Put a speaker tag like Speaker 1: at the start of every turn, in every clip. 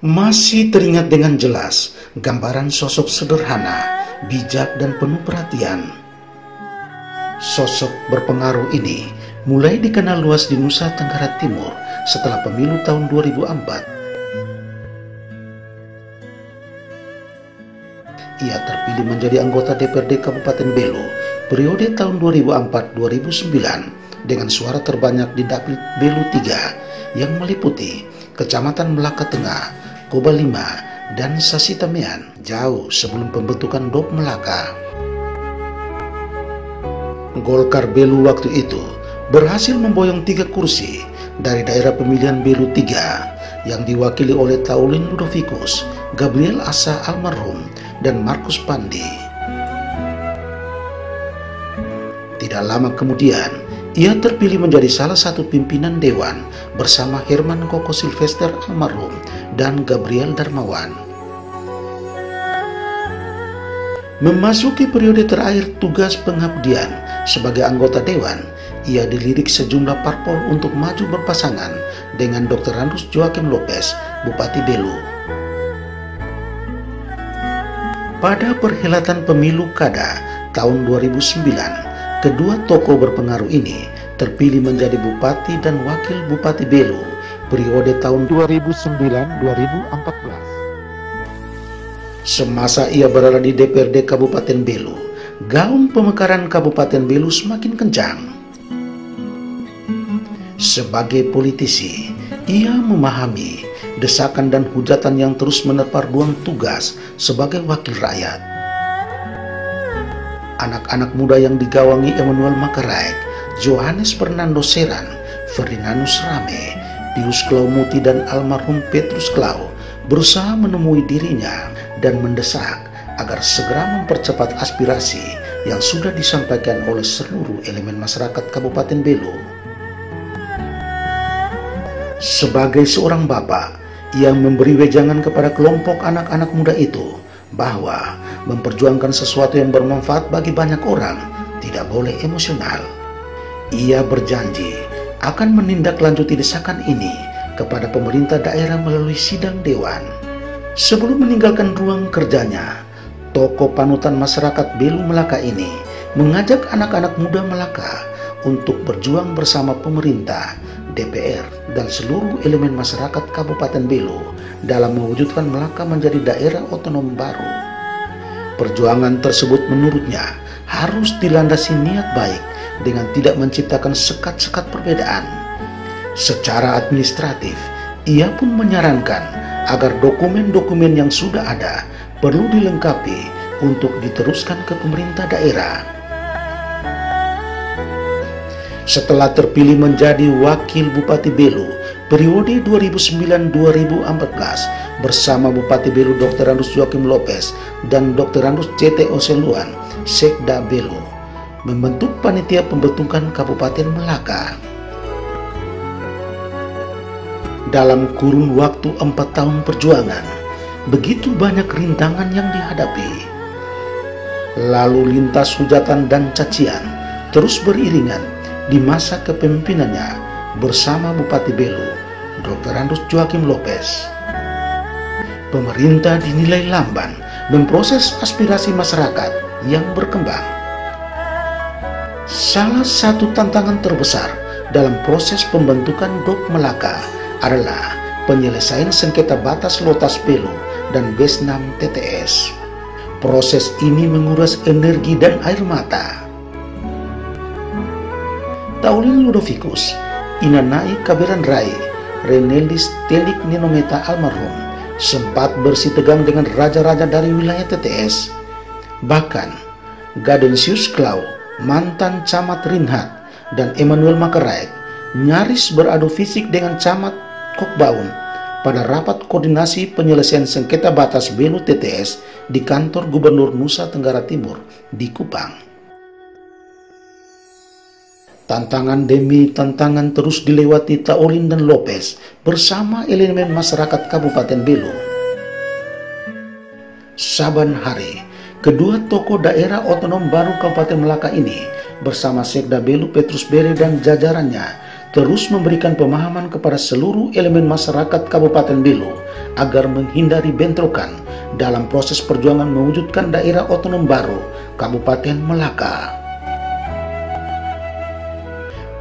Speaker 1: Masih teringat dengan jelas gambaran sosok sederhana, bijak dan penuh perhatian. Sosok berpengaruh ini mulai dikenal luas di Nusa Tenggara Timur setelah pemilu tahun 2004. Ia terpilih menjadi anggota DPRD Kabupaten Belu periode tahun 2004-2009 dengan suara terbanyak di Dapil Belu 3 yang meliputi Kecamatan Melaka Tengah, Koba 5, dan Sasitamean jauh sebelum pembentukan DOP Melaka. Golkar Belu waktu itu berhasil memboyong 3 kursi dari daerah pemilihan Belu 3 yang diwakili oleh Taulin Ludovicus, Gabriel Asa almarhum, dan Markus Pandi. Tidak lama kemudian, ia terpilih menjadi salah satu pimpinan dewan bersama Herman Koko Sylvester almarhum dan Gabriel Darmawan. Memasuki periode terakhir tugas pengabdian sebagai anggota dewan, ia dilirik sejumlah parpol untuk maju berpasangan dengan Dr. Randus Joakim Lopez, Bupati Belu. Pada perhelatan pemilu kada tahun 2009, kedua tokoh berpengaruh ini terpilih menjadi Bupati dan Wakil Bupati Belu periode tahun 2009-2014. Semasa ia berada di DPRD Kabupaten Belu, gaung pemekaran Kabupaten Belu semakin kencang. Sebagai politisi, ia memahami desakan dan hujatan yang terus menerpa ruang tugas sebagai wakil rakyat. Anak-anak muda yang digawangi Emmanuel Makaraek, Johannes Fernando Seran, Ferdinandus Rame, Pius Klau Muti dan almarhum Petrus Klau berusaha menemui dirinya dan mendesak agar segera mempercepat aspirasi yang sudah disampaikan oleh seluruh elemen masyarakat Kabupaten Belu. Sebagai seorang bapak, ia memberi wejangan kepada kelompok anak-anak muda itu bahwa memperjuangkan sesuatu yang bermanfaat bagi banyak orang tidak boleh emosional. Ia berjanji akan menindaklanjuti desakan ini kepada pemerintah daerah melalui sidang dewan. Sebelum meninggalkan ruang kerjanya, tokoh panutan masyarakat Belu Melaka ini mengajak anak-anak muda Melaka untuk berjuang bersama pemerintah, DPR, dan seluruh elemen masyarakat Kabupaten Belu dalam mewujudkan Melaka menjadi daerah otonom baru. Perjuangan tersebut menurutnya harus dilandasi niat baik dengan tidak menciptakan sekat-sekat perbedaan. Secara administratif, ia pun menyarankan agar dokumen-dokumen yang sudah ada perlu dilengkapi untuk diteruskan ke pemerintah daerah. Setelah terpilih menjadi Wakil Bupati Belu periode 2009-2014 bersama Bupati Belu Dr. Randus Joakim Lopez dan Dr. Randus C.T. Oseluan, Sekda Belu, membentuk panitia pembentukan Kabupaten Melaka. Dalam kurun waktu 4 tahun perjuangan, begitu banyak rintangan yang dihadapi. Lalu lintas hujatan dan cacian terus beriringan di masa kepemimpinannya bersama Bupati Belu, Dr. Randus Joakim Lopez. Pemerintah dinilai lamban memproses aspirasi masyarakat yang berkembang. Salah satu tantangan terbesar dalam proses pembentukan DOP Melaka adalah penyelesaian sengketa batas Lotas Belu dan Besnam TTS. Proses ini menguras energi dan air mata. Taulin Ludovicus, Inanai Kaberan Rai, Renelis Telik Ninometa almarhum sempat bersitegang dengan raja-raja dari wilayah TTS. Bahkan Gadensius Klau, mantan camat Rinhat, dan Emmanuel Makaraek nyaris beradu fisik dengan camat Kokbaun pada rapat koordinasi penyelesaian sengketa batas Belu TTS di kantor Gubernur Nusa Tenggara Timur di Kupang. Tantangan demi tantangan terus dilewati Taulin dan Lopez bersama elemen masyarakat Kabupaten Belu. Saban hari, kedua tokoh daerah otonom baru Kabupaten Melaka ini bersama Sekda Belu Petrus Bere dan jajarannya terus memberikan pemahaman kepada seluruh elemen masyarakat Kabupaten Belu agar menghindari bentrokan dalam proses perjuangan mewujudkan daerah otonom baru Kabupaten Melaka.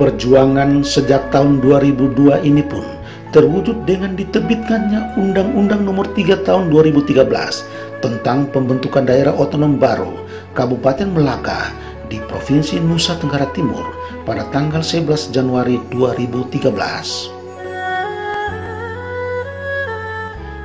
Speaker 1: Perjuangan sejak tahun 2002 ini pun terwujud dengan diterbitkannya Undang-Undang Nomor 3 Tahun 2013 tentang pembentukan daerah otonom baru Kabupaten Melaka di Provinsi Nusa Tenggara Timur pada tanggal 11 Januari 2013.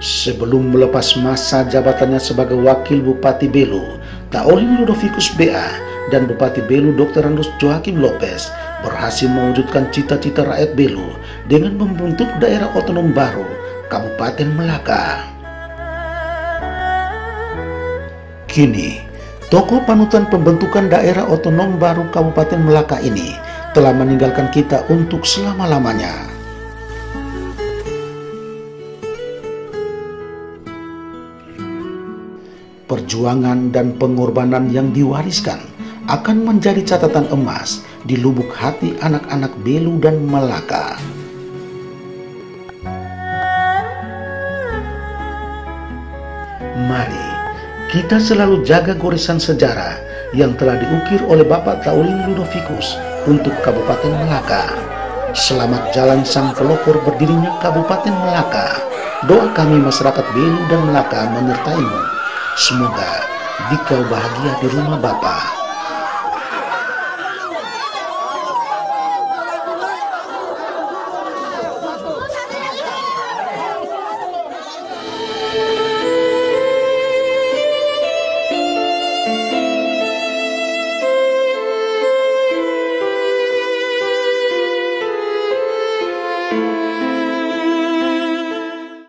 Speaker 1: Sebelum melepas masa jabatannya sebagai Wakil Bupati Belu, Taolin Ludovicus BA dan Bupati Belu Dr. Randus Joakim Lopez berhasil mewujudkan cita-cita rakyat Belu dengan membentuk daerah otonom baru Kabupaten Melaka. Kini, tokoh panutan pembentukan daerah otonom baru Kabupaten Melaka ini telah meninggalkan kita untuk selama-lamanya. Perjuangan dan pengorbanan yang diwariskan akan menjadi catatan emas di lubuk hati anak-anak Belu dan Melaka. Mari kita selalu jaga goresan sejarah yang telah diukir oleh Bapak Taolin Ludovicus untuk Kabupaten Melaka. Selamat jalan sang pelopor berdirinya Kabupaten Melaka. Doa kami masyarakat Belu dan Melaka menyertaimu. Semoga dikau bahagia di rumah Bapa.